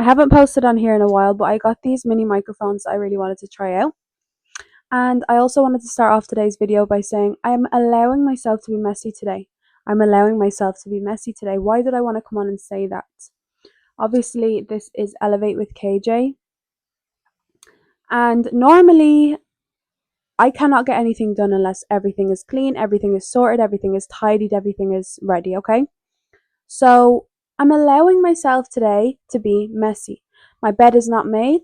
haven't posted on here in a while, but I got these mini microphones I really wanted to try out. And I also wanted to start off today's video by saying I'm allowing myself to be messy today. I'm allowing myself to be messy today. Why did I want to come on and say that? Obviously, this is Elevate with KJ. And normally, I cannot get anything done unless everything is clean, everything is sorted, everything is tidied, everything is ready, okay? So I'm allowing myself today to be messy. My bed is not made.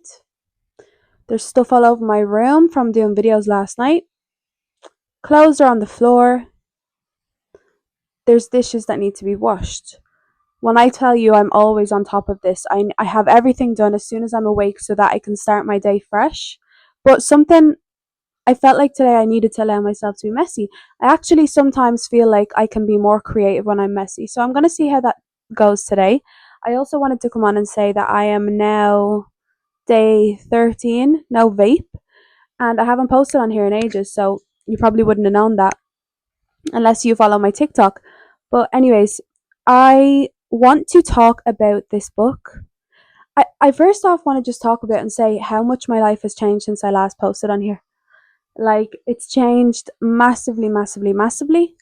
There's stuff all over my room from doing videos last night. Clothes are on the floor. There's dishes that need to be washed. When I tell you I'm always on top of this, I have everything done as soon as I'm awake so that I can start my day fresh. But something I felt like today I needed to allow myself to be messy. I actually sometimes feel like I can be more creative when I'm messy. So I'm going to see how that goes today. I also wanted to come on and say that I am now day 13, no vape, and I haven't posted on here in ages, so you probably wouldn't have known that unless you follow my TikTok. But anyways, I want to talk about this book. I first off want to just talk about and say how much my life has changed since I last posted on here. Like, it's changed massively, massively, massively.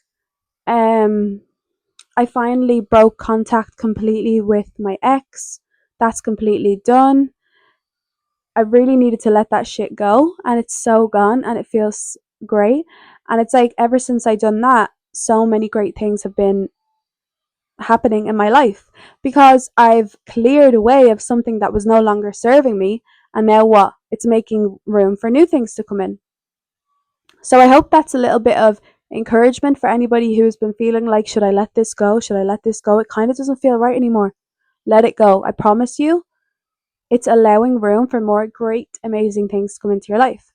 Um I finally broke contact completely with my ex. That's completely done. I really needed to let that shit go, and it's so gone and it feels great. And it's like ever since I done that, so many great things have been happening in my life because I've cleared away of something that was no longer serving me, and now what? It's making room for new things to come in. So I hope that's a little bit of encouragement for anybody who's been feeling like, should I let this go? Should I let this go? It kind of doesn't feel right anymore. Let it go. I promise you, it's allowing room for more great, amazing things to come into your life.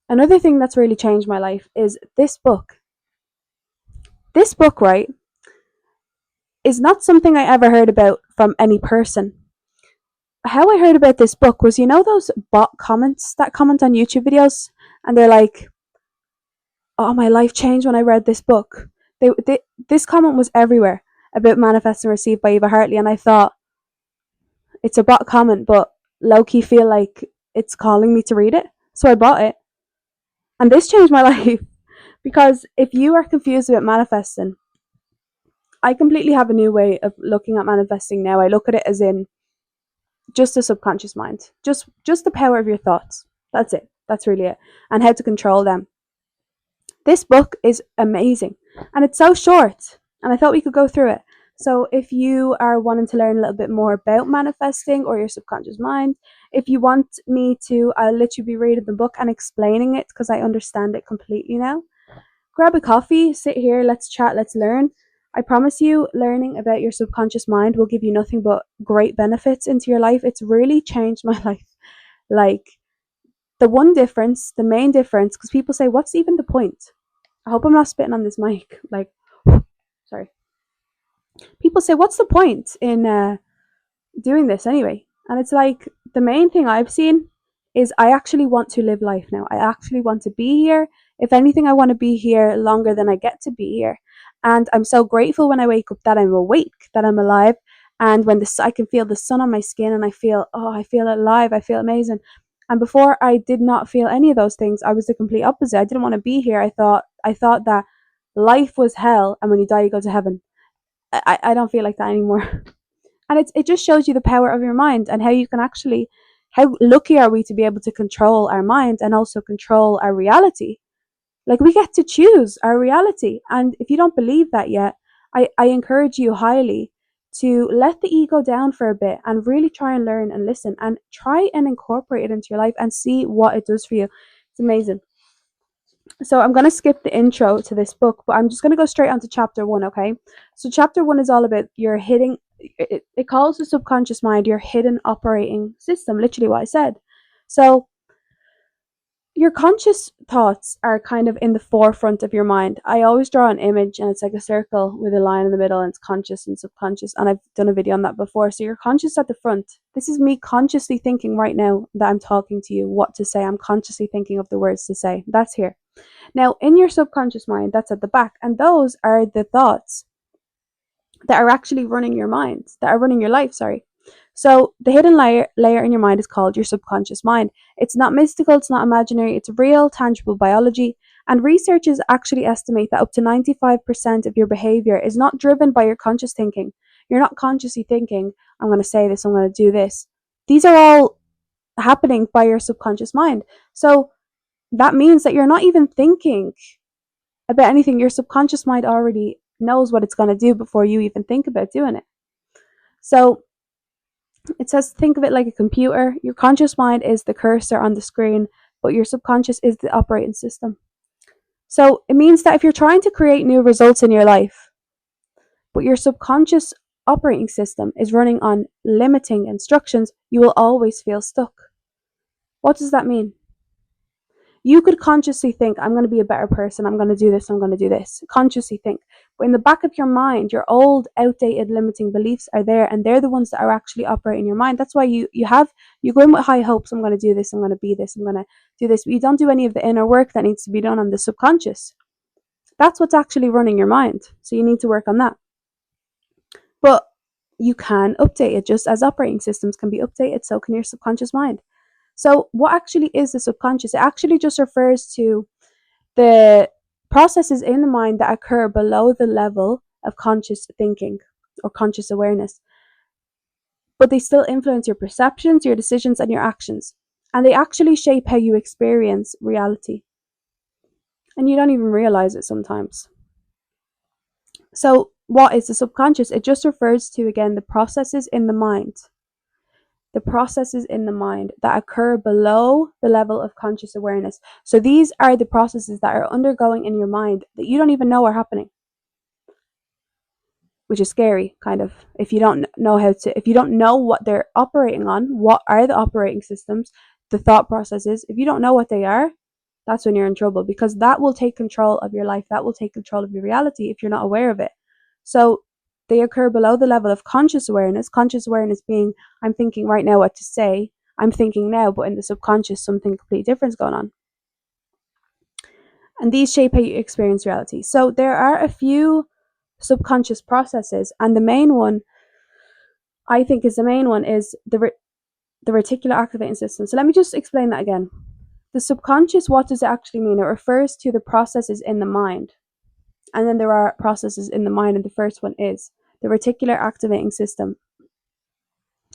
Another thing that's really changed my life is this book. This book, right, is not something I ever heard about from any person. How I heard about this book was, you know, those bot comments that comment on YouTube videos, and they're like, "Oh, my life changed when I read this book." This comment was everywhere about Manifest and Receive by Eva Hartley, and I thought, it's a bot comment, but low key feel like it's calling me to read it. So I bought it. And this changed my life because if you are confused about manifesting, I completely have a new way of looking at manifesting now. I look at it as in just a subconscious mind, just the power of your thoughts. That's it. That's really it. And how to control them. This book is amazing and it's so short, and I thought we could go through it. So if you are wanting to learn a little bit more about manifesting or your subconscious mind, if you want me to, I'll literally be reading the book and explaining it because I understand it completely now. Grab a coffee, sit here, let's chat, let's learn. I promise you, learning about your subconscious mind will give you nothing but great benefits into your life. It's really changed my life. Like, the one difference, the main difference, because people say, what's even the point? I hope I'm not spitting on this mic. Like, sorry. People say, what's the point in doing this anyway? And it's like, the main thing I've seen is I actually want to live life now. I actually want to be here. If anything, I want to be here longer than I get to be here. And I'm so grateful when I wake up that I'm awake, that I'm alive. And when I can feel the sun on my skin and I feel, oh, I feel alive. I feel amazing. And before I did not feel any of those things. I was the complete opposite. I didn't want to be here. I thought that life was hell, and when you die, you go to heaven. I don't feel like that anymore. And it just shows you the power of your mind and how you can actually, how lucky are we to be able to control our mind and also control our reality. Like, we get to choose our reality. And if you don't believe that yet, I encourage you highly to let the ego down for a bit and really try and learn and listen and try and incorporate it into your life and see what it does for you. It's amazing. So I'm going to skip the intro to this book, but I'm just going to go straight on to chapter 1, okay? So chapter 1 is all about your hidden, it calls the subconscious mind your hidden operating system, literally what I said. So your conscious thoughts are kind of in the forefront of your mind. I always draw an image and it's like a circle with a line in the middle, and it's conscious and subconscious, and I've done a video on that before. So you're conscious at the front. This is me consciously thinking right now that I'm talking to you what to say. I'm consciously thinking of the words to say. That's here. Now, in your subconscious mind, that's at the back, and those are the thoughts that are actually running your mind, that are running your life, sorry. So the hidden layer in your mind is called your subconscious mind. It's not mystical, it's not imaginary, it's real, tangible biology. And researchers actually estimate that up to 95% of your behavior is not driven by your conscious thinking. You're not consciously thinking, I'm going to say this, I'm going to do this. These are all happening by your subconscious mind. So that means that you're not even thinking about anything. Your subconscious mind already knows what it's going to do before you even think about doing it. So it says think of it like a computer. Your conscious mind is the cursor on the screen, but your subconscious is the operating system. So it means that if you're trying to create new results in your life, but your subconscious operating system is running on limiting instructions, you will always feel stuck. What does that mean? You could consciously think, I'm going to be a better person, I'm going to do this, I'm going to do this. Consciously think. But in the back of your mind, your old, outdated, limiting beliefs are there, and they're the ones that are actually operating your mind. That's why you go in with high hopes, I'm going to do this, I'm going to be this, I'm going to do this. But you don't do any of the inner work that needs to be done on the subconscious. That's what's actually running your mind. So you need to work on that. But you can update it just as operating systems can be updated, so can your subconscious mind. So what actually is the subconscious? It actually just refers to the processes in the mind that occur below the level of conscious thinking or conscious awareness. But they still influence your perceptions, your decisions, and your actions. And they actually shape how you experience reality. And you don't even realize it sometimes. So, what is the subconscious? It just refers to, again, the processes in the mind. The processes in the mind that occur below the level of conscious awareness. So these are the processes that are undergoing in your mind that you don't even know are happening, which is scary, kind of. If you don't know what they're operating on, what are the operating systems, the thought processes, if you don't know what they are, that's when you're in trouble, because that will take control of your life. That will take control of your reality if you're not aware of it. So they occur below the level of conscious awareness. Conscious awareness being, I'm thinking right now what to say. I'm thinking now, but in the subconscious, something completely different is going on. And these shape how you experience reality. So there are a few subconscious processes, and the main one, I think, is the reticular activating system. So let me just explain that again. The subconscious, what does it actually mean? It refers to the processes in the mind. And then there are processes in the mind, and the first one is the reticular activating system.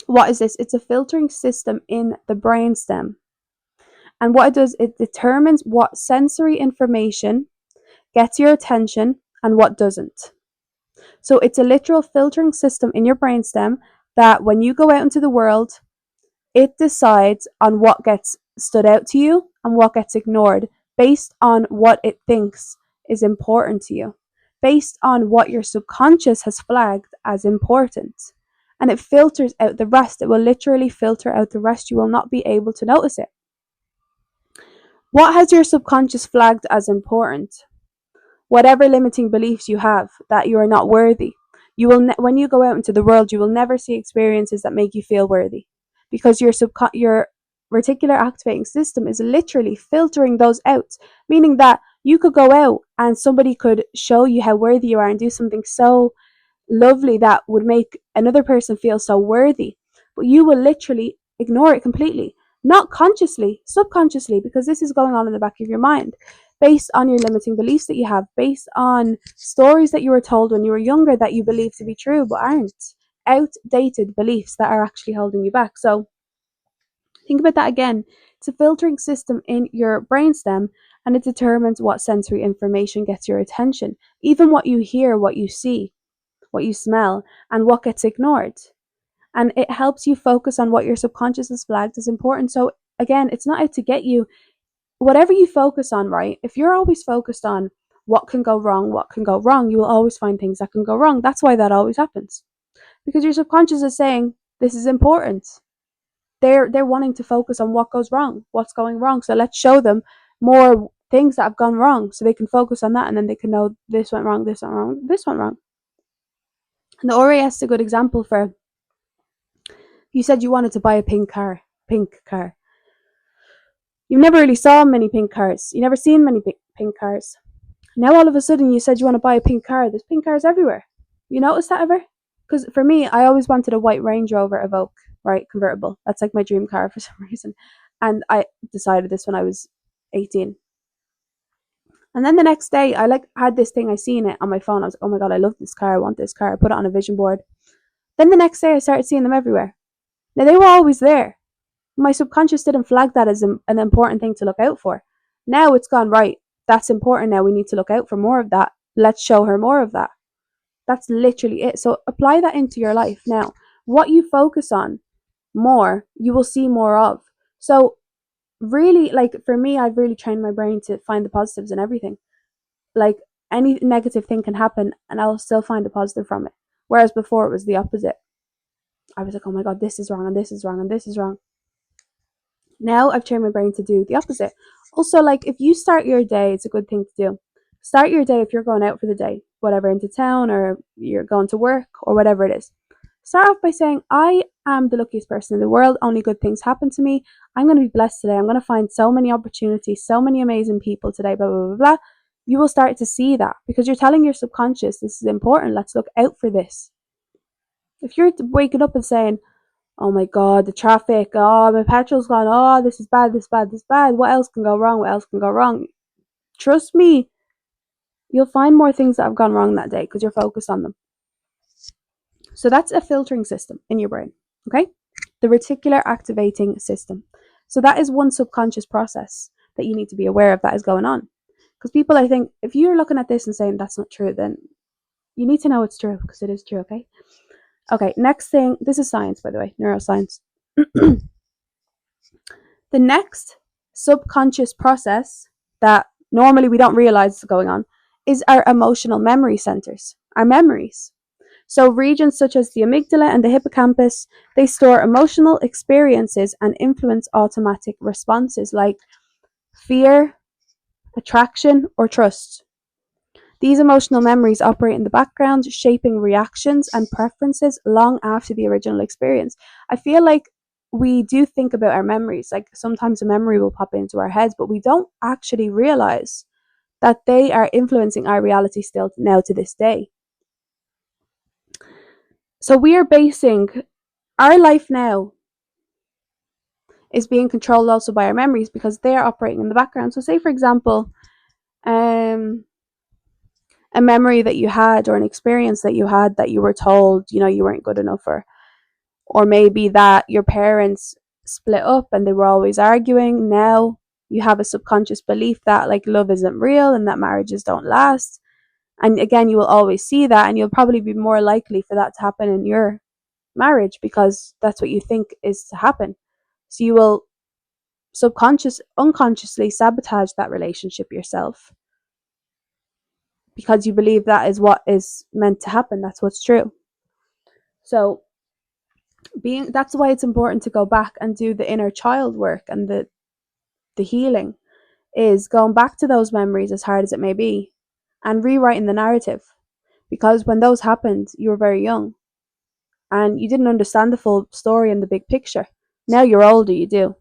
What is this? It's a filtering system in the brainstem. And what it does, it determines what sensory information gets your attention and what doesn't. So it's a literal filtering system in your brainstem that when you go out into the world, it decides on what gets stood out to you and what gets ignored based on what it thinks is important to you, based on what your subconscious has flagged as important. And it filters out the rest. It will literally filter out the rest. You will not be able to notice it. What has your subconscious flagged as important? Whatever limiting beliefs you have that you are not worthy. When you go out into the world, you will never see experiences that make you feel worthy, because your reticular activating system is literally filtering those out, meaning that you could go out and somebody could show you how worthy you are and do something so lovely that would make another person feel so worthy, but you will literally ignore it completely, not consciously, subconsciously, because this is going on in the back of your mind, based on your limiting beliefs that you have, based on stories that you were told when you were younger that you believe to be true but aren't, outdated beliefs that are actually holding you back. So think about that again. It's a filtering system in your brainstem, and it determines what sensory information gets your attention, even what you hear, what you see, what you smell, and what gets ignored. And it helps you focus on what your subconscious has flagged as important. So again, it's not out to get you. Whatever you focus on, right? If you're always focused on what can go wrong, you will always find things that can go wrong. That's why that always happens. Because your subconscious is saying, this is important. They're wanting to focus on what goes wrong, what's going wrong. So let's show them more things that have gone wrong so they can focus on that, and then they can know this went wrong, this went wrong, this went wrong. And the RAS is a good example for, you said you wanted to buy a pink car. You never really saw many pink cars. You never seen many pink cars. Now all of a sudden you said you want to buy a pink car. There's pink cars everywhere. You notice that ever? Because for me, I always wanted a white Range Rover Evoque. right? Convertible. That's like my dream car for some reason. And I decided this when I was 18. And then the next day, I like had this thing. I seen it on my phone. I was like, oh my god, I love this car. I want this car. I put it on a vision board. Then the next day, I started seeing them everywhere. Now they were always there. My subconscious didn't flag that as an important thing to look out for. Now it's gone right. That's important. Now we need to look out for more of that. Let's show her more of that. That's literally it. So apply that into your life. Now, what you focus on more, you will see more of. So really, like for me, I've really trained my brain to find the positives in everything. Like any negative thing can happen and I'll still find a positive from it. Whereas before it was the opposite. I was like, oh my god, this is wrong and this is wrong and this is wrong. Now I've trained my brain to do the opposite. Also, like if you start your day, it's a good thing to do. Start your day if you're going out for the day, whatever, into town or you're going to work or whatever it is. Start off by saying, I am the luckiest person in the world. Only good things happen to me. I'm going to be blessed today. I'm going to find so many opportunities, so many amazing people today, blah, blah, blah, blah. You will start to see that because you're telling your subconscious, this is important. Let's look out for this. If you're waking up and saying, oh my god, the traffic, oh, my petrol's gone, oh, this is bad, this is bad, this is bad, what else can go wrong, what else can go wrong? Trust me, you'll find more things that have gone wrong that day because you're focused on them. So that's a filtering system in your brain, okay? The reticular activating system. So that is one subconscious process that you need to be aware of that is going on. Because people, I think, if you're looking at this and saying that's not true, then you need to know it's true because it is true, okay? Okay, next thing, this is science, by the way, neuroscience. The next subconscious process that normally we don't realize is going on is our emotional memory centers, our memories. So regions such as the amygdala and the hippocampus, they store emotional experiences and influence automatic responses like fear, attraction, or trust. These emotional memories operate in the background, shaping reactions and preferences long after the original experience. I feel like we do think about our memories, like sometimes a memory will pop into our heads, but we don't actually realize that they are influencing our reality still now to this day. So we are basing our life now is being controlled also by our memories because they are operating in the background. So say for example, a memory that you had or an experience that you had that you were told, you weren't good enough or maybe that your parents split up and they were always arguing. Now you have a subconscious belief that like love isn't real and that marriages don't last. And again, you will always see that and you'll probably be more likely for that to happen in your marriage because that's what you think is to happen. So you will unconsciously sabotage that relationship yourself because you believe that is what is meant to happen. That's what's true. So that's why it's important to go back and do the inner child work and the healing is going back to those memories as hard as it may be and rewriting the narrative because when those happened you were very young and you didn't understand the full story and the big picture. Now you're older, you do,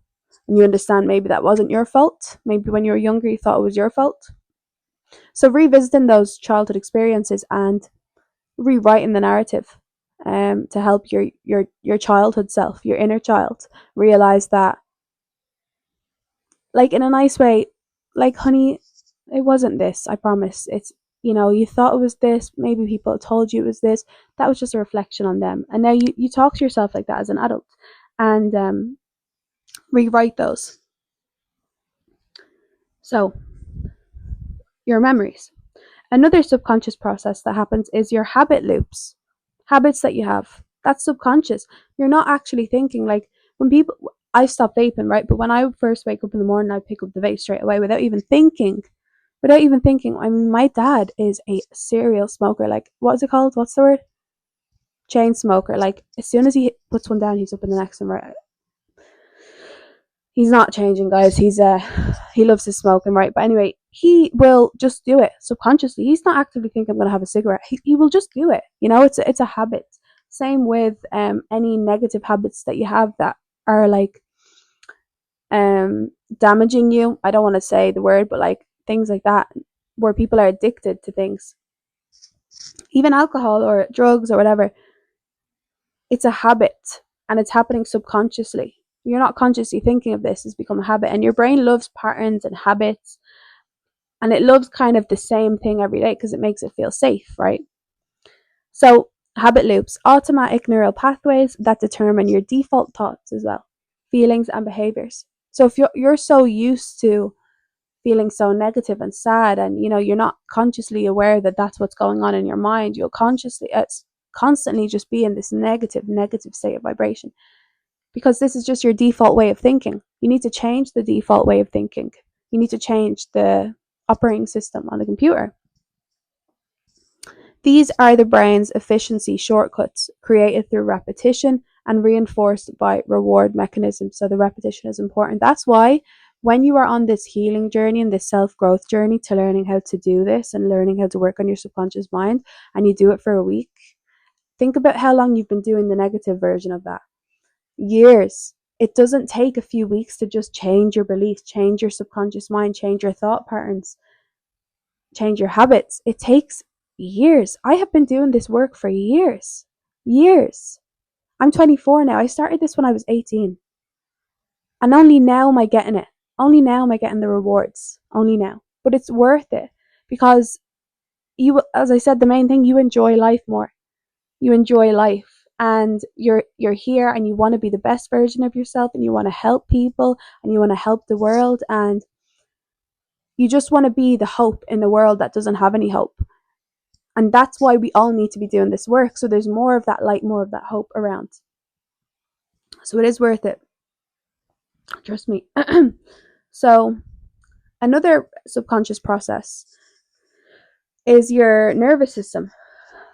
and you understand maybe that wasn't your fault. Maybe when you were younger you thought it was your fault. So revisiting those childhood experiences and rewriting the narrative to help your childhood self, your inner child, realize that, like in a nice way, like honey, it wasn't this. I promise. It's you thought it was this. Maybe people told you it was this. That was just a reflection on them. And now you talk to yourself like that as an adult, and rewrite those. So your memories. Another subconscious process that happens is your habit loops. Habits that you have. That's subconscious. You're not actually thinking like when people I stopped vaping, right? But when I would first wake up in the morning, I'd pick up the vape straight away without even thinking. Without even thinking. I mean, my dad is a serial smoker. Like, what is it called? What's the word? Chain smoker. Like, as soon as he puts one down, he's up in the next one, right? He's not changing, guys. He loves his smoking, right? But anyway, he will just do it subconsciously. He's not actively thinking I'm gonna have a cigarette. He will just do it. It's a habit. Same with any negative habits that you have that are like damaging you. I don't want to say the word, but like things like that where people are addicted to things. Even alcohol or drugs or whatever. It's a habit. and it's happening subconsciously. You're not consciously thinking of this, it's become a habit, and your brain loves patterns and habits, and it loves kind of the same thing every day because it makes it feel safe, right? So, habit loops, automatic neural pathways that determine your default thoughts as well, feelings and behaviors. So if you're so used to feeling so negative and sad, and you're not consciously aware that that's what's going on in your mind, you'll constantly just be in this negative state of vibration, because this is just your default way of thinking. You need to change the default way of thinking. You need to change the operating system on the computer. These are the brain's efficiency shortcuts created through repetition and reinforced by reward mechanisms. So the repetition is important. That's why when you are on this healing journey and this self-growth journey to learning how to do this and learning how to work on your subconscious mind, and you do it for a week, think about how long you've been doing the negative version of that. Years. It doesn't take a few weeks to just change your beliefs, change your subconscious mind, change your thought patterns, change your habits. It takes years. I have been doing this work for years. Years. I'm 24 now. I started this when I was 18. And only now am I getting it. Only now am I getting the rewards. Only now. But it's worth it, because as I said, the main thing, you enjoy life more. You enjoy life, and you're here, and you want to be the best version of yourself, and you want to help people, and you want to help the world, and you just want to be the hope in the world that doesn't have any hope. And that's why we all need to be doing this work, so there's more of that light, more of that hope around. So it is worth it. Trust me. So another subconscious process is your nervous system.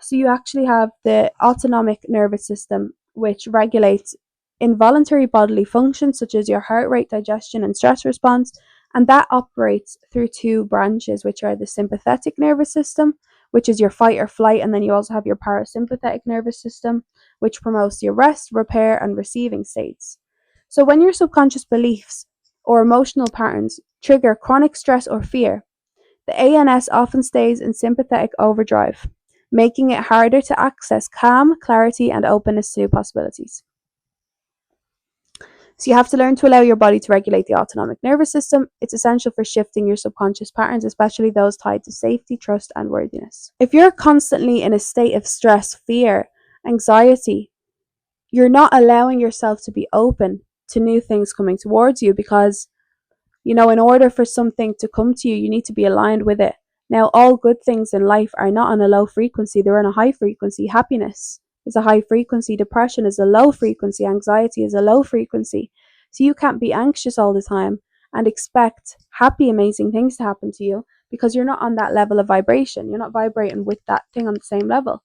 So you actually have the autonomic nervous system, which regulates involuntary bodily functions such as your heart rate, digestion, and stress response. And that operates through two branches, which are the sympathetic nervous system, which is your fight or flight, and then you also have your parasympathetic nervous system, which promotes your rest, repair, and receiving states. So when your subconscious beliefs or emotional patterns trigger chronic stress or fear, the ANS often stays in sympathetic overdrive, making it harder to access calm, clarity, and openness to new possibilities. So you have to learn to allow your body to regulate the autonomic nervous system. It's essential for shifting your subconscious patterns, especially those tied to safety, trust, and worthiness. If you're constantly in a state of stress, fear, anxiety, you're not allowing yourself to be open to new things coming towards you, because in order for something to come to you, you need to be aligned with it. Now, all good things in life are not on a low frequency, they're on a high frequency. Happiness is a high frequency, depression is a low frequency, anxiety is a low frequency. So you can't be anxious all the time and expect happy, amazing things to happen to you, because you're not on that level of vibration. You're not vibrating with that thing on the same level.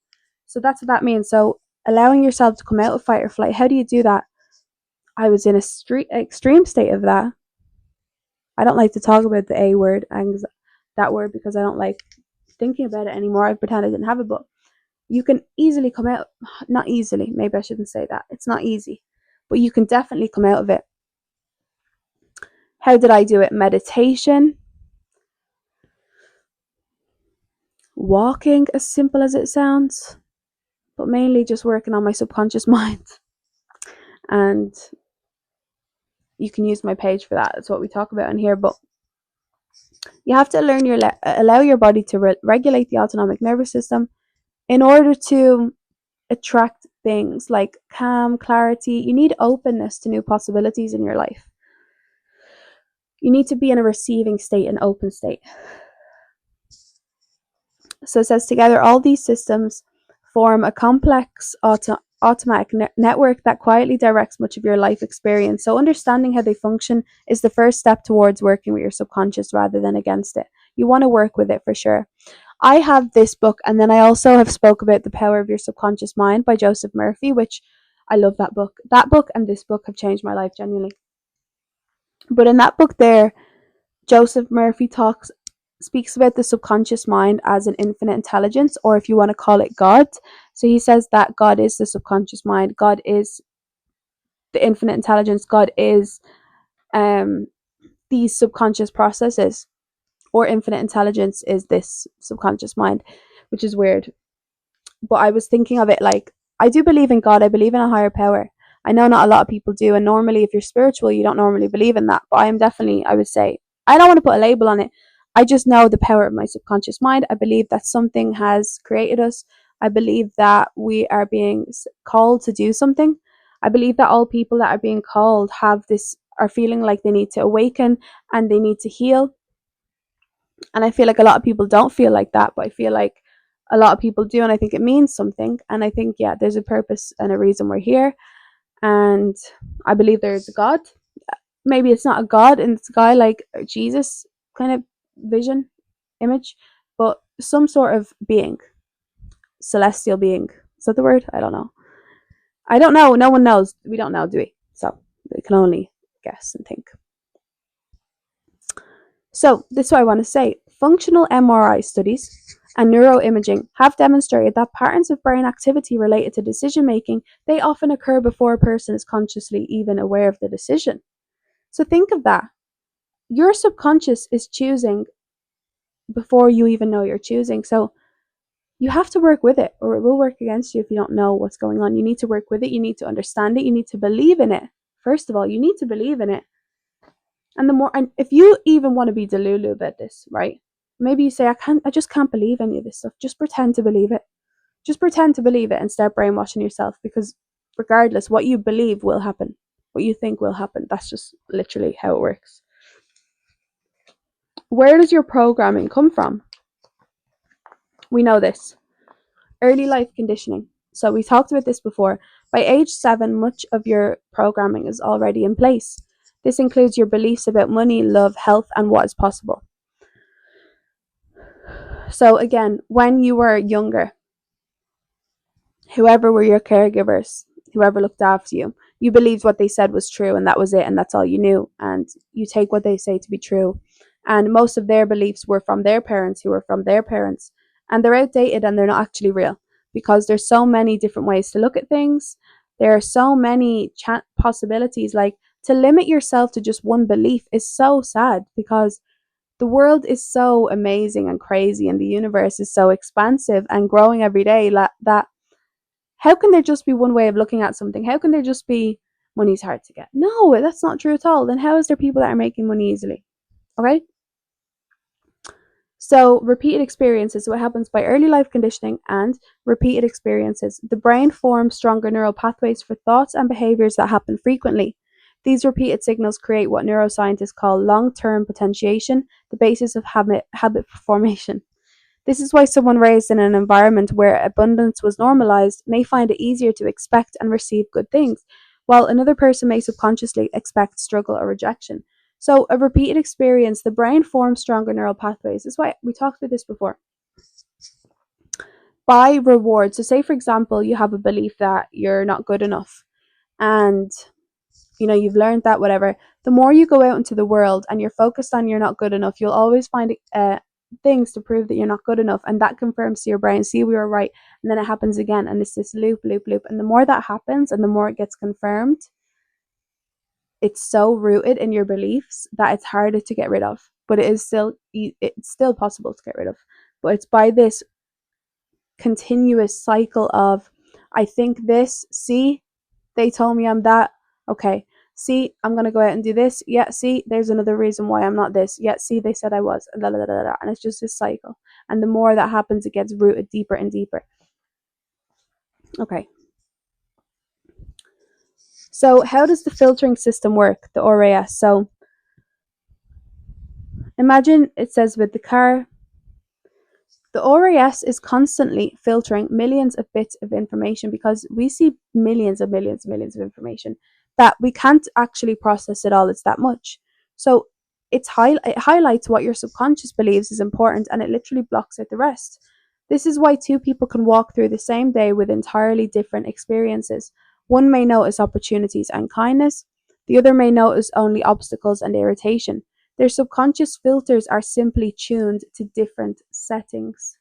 So that's what that means. So allowing yourself to come out of fight or flight, how do you do that? I was in a extreme state of that. I don't like to talk about the A word, that word, because I don't like thinking about it anymore. I pretend I didn't have it, but you can easily come out, not easily, maybe I shouldn't say that. It's not easy, but you can definitely come out of it. How did I do it? Meditation, walking, as simple as it sounds, but mainly just working on my subconscious mind. And you can use my page for that. That's what we talk about in here. But you have to allow your body to regulate the autonomic nervous system in order to attract things like calm, clarity. You need openness to new possibilities in your life. You need to be in a receiving state, an open state. So it says, together, all these systems form a complex automatic network that quietly directs much of your life experience. So understanding how they function is the first step towards working with your subconscious rather than against it. You want to work with it for sure. I have this book, and then I also have spoke about The Power of Your Subconscious Mind by Joseph Murphy, which I love that book. That book and this book have changed my life genuinely. But in that book there, Joseph Murphy speaks about the subconscious mind as an infinite intelligence, or if you want to call it God. So he says that God is the subconscious mind, God is the infinite intelligence, God is these subconscious processes, or infinite intelligence is this subconscious mind, which is weird. But I was thinking of it like, I do believe in God, I believe in a higher power, I know not a lot of people do, and normally if you're spiritual, you don't normally believe in that. But I am definitely, I would say, I don't want to put a label on it. I just know the power of my subconscious mind. I believe that something has created us. I believe that we are being called to do something. I believe that all people that are being called have this, are feeling like they need to awaken and they need to heal. And I feel like a lot of people don't feel like that, but I feel like a lot of people do, and I think it means something. And I think, yeah, there's a purpose and a reason we're here. And I believe there is a God. Maybe it's not a God in the sky like Jesus kind of vision, image, but some sort of being, celestial being. Is that the word? I don't know. I don't know. No one knows. We don't know, do we? So we can only guess and think. So this is what I want to say. Functional MRI studies and neuroimaging have demonstrated that patterns of brain activity related to decision making, they often occur before a person is consciously even aware of the decision. So think of that. Your subconscious is choosing before you even know you're choosing. So you have to work with it, or it will work against you if you don't know what's going on. You need to work with it. You need to understand it. You need to believe in it. First of all, you need to believe in it. And the more, and if you even want to be delulu about this, right? Maybe you say, I just can't believe any of this stuff. Just pretend to believe it. Just pretend to believe it and start brainwashing yourself, because regardless, what you believe will happen. What you think will happen. That's just literally how it works. Where does your programming come from? We know this. Early life conditioning. So we talked about this before. By age 7, much of your programming is already in place. This includes your beliefs about money, love, health, and what is possible. So again, when you were younger, whoever were your caregivers, whoever looked after you, you believed what they said was true, and that was it, and that's all you knew. And you take what they say to be true. And most of their beliefs were from their parents, who were from their parents, and they're outdated and they're not actually real, because there's so many different ways to look at things. There are so many possibilities. Like, to limit yourself to just one belief is so sad, because the world is so amazing and crazy, and the universe is so expansive and growing every day, that how can there just be one way of looking at something? How can there just be money's hard to get? No, that's not true at all. Then how is there people that are making money easily? Okay? So, repeated experiences, what happens by early life conditioning and repeated experiences. The brain forms stronger neural pathways for thoughts and behaviors that happen frequently. These repeated signals create what neuroscientists call long term potentiation, the basis of habit formation. This is why someone raised in an environment where abundance was normalized may find it easier to expect and receive good things, while another person may subconsciously expect struggle or rejection. So, a repeated experience, the brain forms stronger neural pathways. This is why we talked about this before. By reward. So, say for example, you have a belief that you're not good enough, and you've learned that, whatever. The more you go out into the world and you're focused on you're not good enough, you'll always find things to prove that you're not good enough, and that confirms to your brain, see, we were right. And then it happens again, and it's this loop, and the more that happens and the more it gets confirmed, it's so rooted in your beliefs that it's harder to get rid of. But it's still possible to get rid of, but it's by this continuous cycle of, I think this, see, they told me I'm that, okay, see, I'm gonna go out and do this, yeah, see, there's another reason why I'm not this, yeah, see, they said I was, and it's just this cycle. And the more that happens, it gets rooted deeper and deeper. Okay, so how does the filtering system work, the RAS? So imagine it says with the car, the RAS is constantly filtering millions of bits of information, because we see millions of information that we can't actually process it all. It's that much. So it highlights what your subconscious believes is important, and it literally blocks out the rest. This is why two people can walk through the same day with entirely different experiences. One may notice opportunities and kindness, the other may notice only obstacles and irritation. Their subconscious filters are simply tuned to different settings.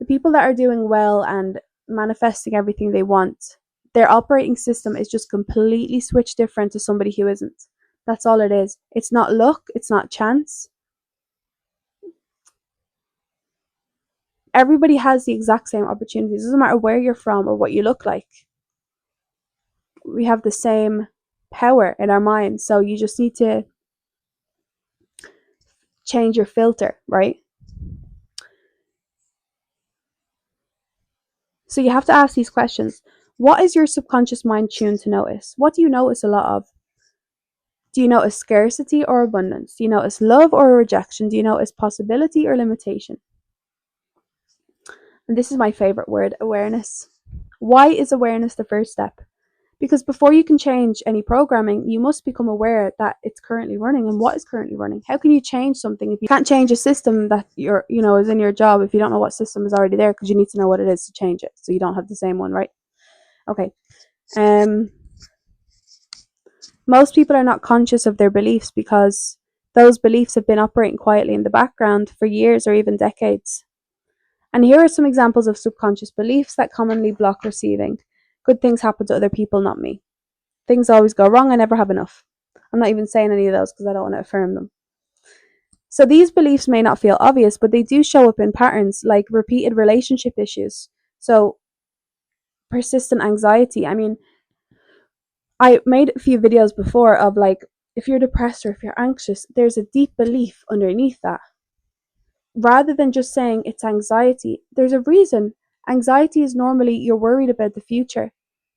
The people that are doing well and manifesting everything they want, their operating system is just completely switched different to somebody who isn't. That's all it is. It's not luck, it's not chance. Everybody has the exact same opportunities. It doesn't matter where you're from or what you look like. We have the same power in our minds. So you just need to change your filter, right? So you have to ask these questions. What is your subconscious mind tuned to notice? What do you notice a lot of? Do you notice scarcity or abundance? Do you notice love or rejection? Do you notice possibility or limitation? And this is my favorite word, awareness. Why is awareness the first step? Because before you can change any programming, you must become aware that it's currently running and what is currently running. How can you change something if you can't change a system that is in your job if you don't know what system is already there, because you need to know what it is to change it so you don't have the same one, right? Okay. Most people are not conscious of their beliefs because those beliefs have been operating quietly in the background for years or even decades. And here are some examples of subconscious beliefs that commonly block receiving. Good things happen to other people, not me. Things always go wrong, I never have enough. I'm not even saying any of those because I don't want to affirm them. So these beliefs may not feel obvious, but they do show up in patterns like repeated relationship issues. So persistent anxiety. I mean, I made a few videos before of like, if you're depressed or if you're anxious, there's a deep belief underneath that. Rather than just saying it's anxiety, there's a reason. Anxiety is normally you're worried about the future.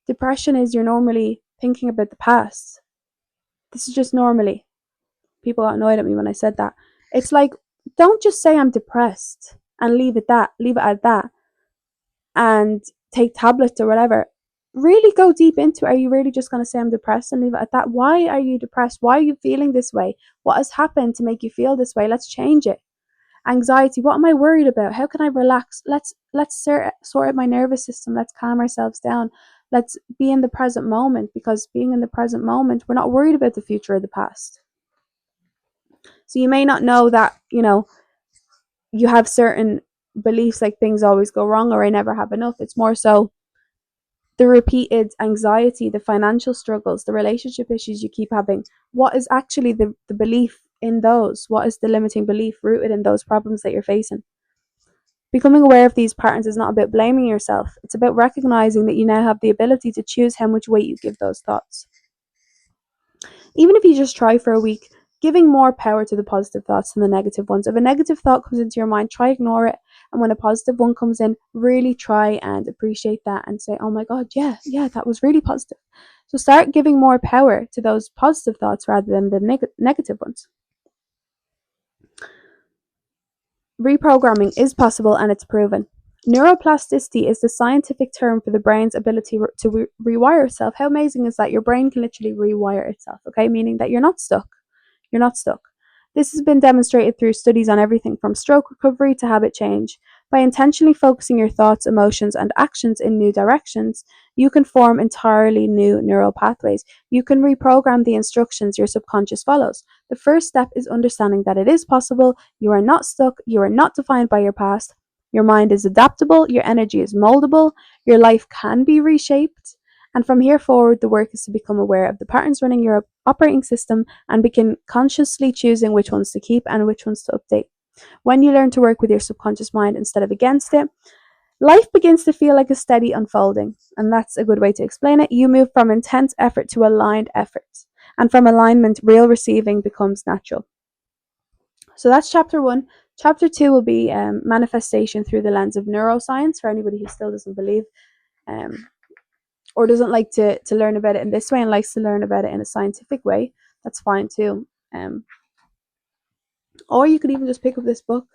Depression is you're normally thinking about the past. This is just normally. People got annoyed at me when I said that. It's like, don't just say I'm depressed and leave it at that, and take tablets or whatever. Really go deep into it. Are you really just going to say I'm depressed and leave it at that? Why are you depressed? Why are you feeling this way? What has happened to make you feel this way? Let's change it. Anxiety, what am I worried about? How can I relax? Let's sort out my nervous system. Let's calm ourselves down. Let's be in the present moment, because being in the present moment, we're not worried about the future or the past. So you may not know that, you have certain beliefs like things always go wrong or I never have enough. It's more so the repeated anxiety, the financial struggles, the relationship issues you keep having. What is actually the belief in those? What is the limiting belief rooted in those problems that you're facing? Becoming aware of these patterns is not about blaming yourself. It's about recognizing that you now have the ability to choose how much weight you give those thoughts. Even if you just try for a week, giving more power to the positive thoughts than the negative ones. If a negative thought comes into your mind, try ignore it. And when a positive one comes in, really try and appreciate that and say, oh my God, yeah, that was really positive. So start giving more power to those positive thoughts rather than the negative ones. Reprogramming is possible and it's proven. Neuroplasticity is the scientific term for the brain's ability to rewire itself. How amazing is that? Your brain can literally rewire itself, okay? Meaning that you're not stuck. You're not stuck. This has been demonstrated through studies on everything from stroke recovery to habit change. By intentionally focusing your thoughts, emotions, and actions in new directions, you can form entirely new neural pathways. You can reprogram the instructions your subconscious follows. The first step is understanding that it is possible. You are not stuck. You are not defined by your past. Your mind is adaptable. Your energy is moldable. Your life can be reshaped. And from here forward, the work is to become aware of the patterns running your operating system and begin consciously choosing which ones to keep and which ones to update. When you learn to work with your subconscious mind instead of against it, life begins to feel like a steady unfolding. And that's a good way to explain it. You move from intense effort to aligned effort. And from alignment, real receiving becomes natural. So that's chapter 1. Chapter 2 will be manifestation through the lens of neuroscience, for anybody who still doesn't believe or doesn't like to learn about it in this way and likes to learn about it in a scientific way. That's fine too. Or you could even just pick up this book.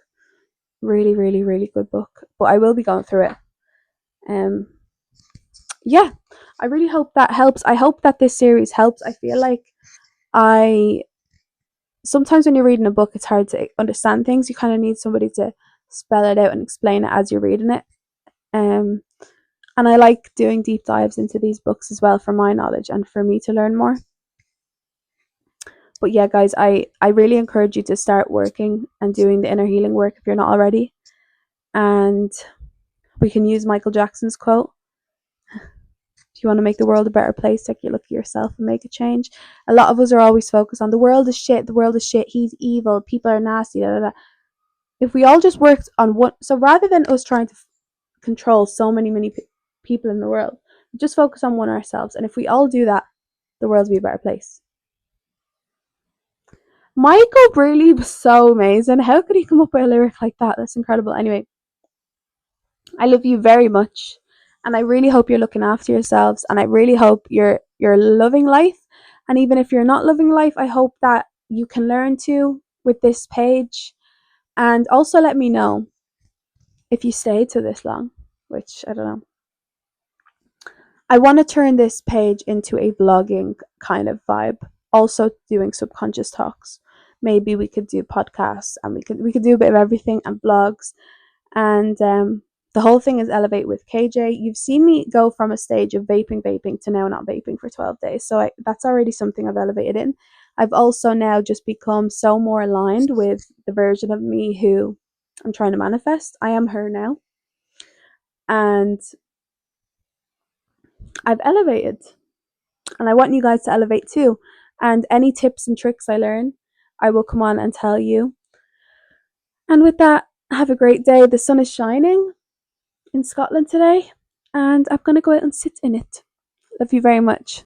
Really, really, really good book. But I will be going through it. Yeah, I really hope that helps. I hope that this series helps. I feel like sometimes when you're reading a book, it's hard to understand things. You kind of need somebody to spell it out and explain it as you're reading it. And I like doing deep dives into these books as well for my knowledge and for me to learn more. But yeah, guys, I really encourage you to start working and doing the inner healing work if you're not already. And we can use Michael Jackson's quote. If you want to make the world a better place, take a look at yourself and make a change. A lot of us are always focused on the world is shit, he's evil, people are nasty, da, da, da. If we all just worked on one, so rather than us trying to control so many people in the world, Just focus on one ourselves. And if we all do that, the world will be a better place. Michael Brearley was so amazing. How could he come up with a lyric like that? That's incredible. Anyway, I love you very much. And I really hope you're looking after yourselves. And I really hope you're loving life. And even if you're not loving life, I hope that you can learn to with this page. And also let me know if you stayed to this long, which I don't know. I want to turn this page into a vlogging kind of vibe, also doing subconscious talks. Maybe we could do podcasts, and we could do a bit of everything, and vlogs. And the whole thing is Elevate with KJ. You've seen me go from a stage of vaping to now not vaping for 12 days. So that's already something I've elevated in. I've also now just become so more aligned with the version of me who I'm trying to manifest. I am her now. And I've elevated. And I want you guys to elevate too. And any tips and tricks I learn, I will come on and tell you. And with that, have a great day. The sun is shining in Scotland today, and I'm going to go out and sit in it. Love you very much.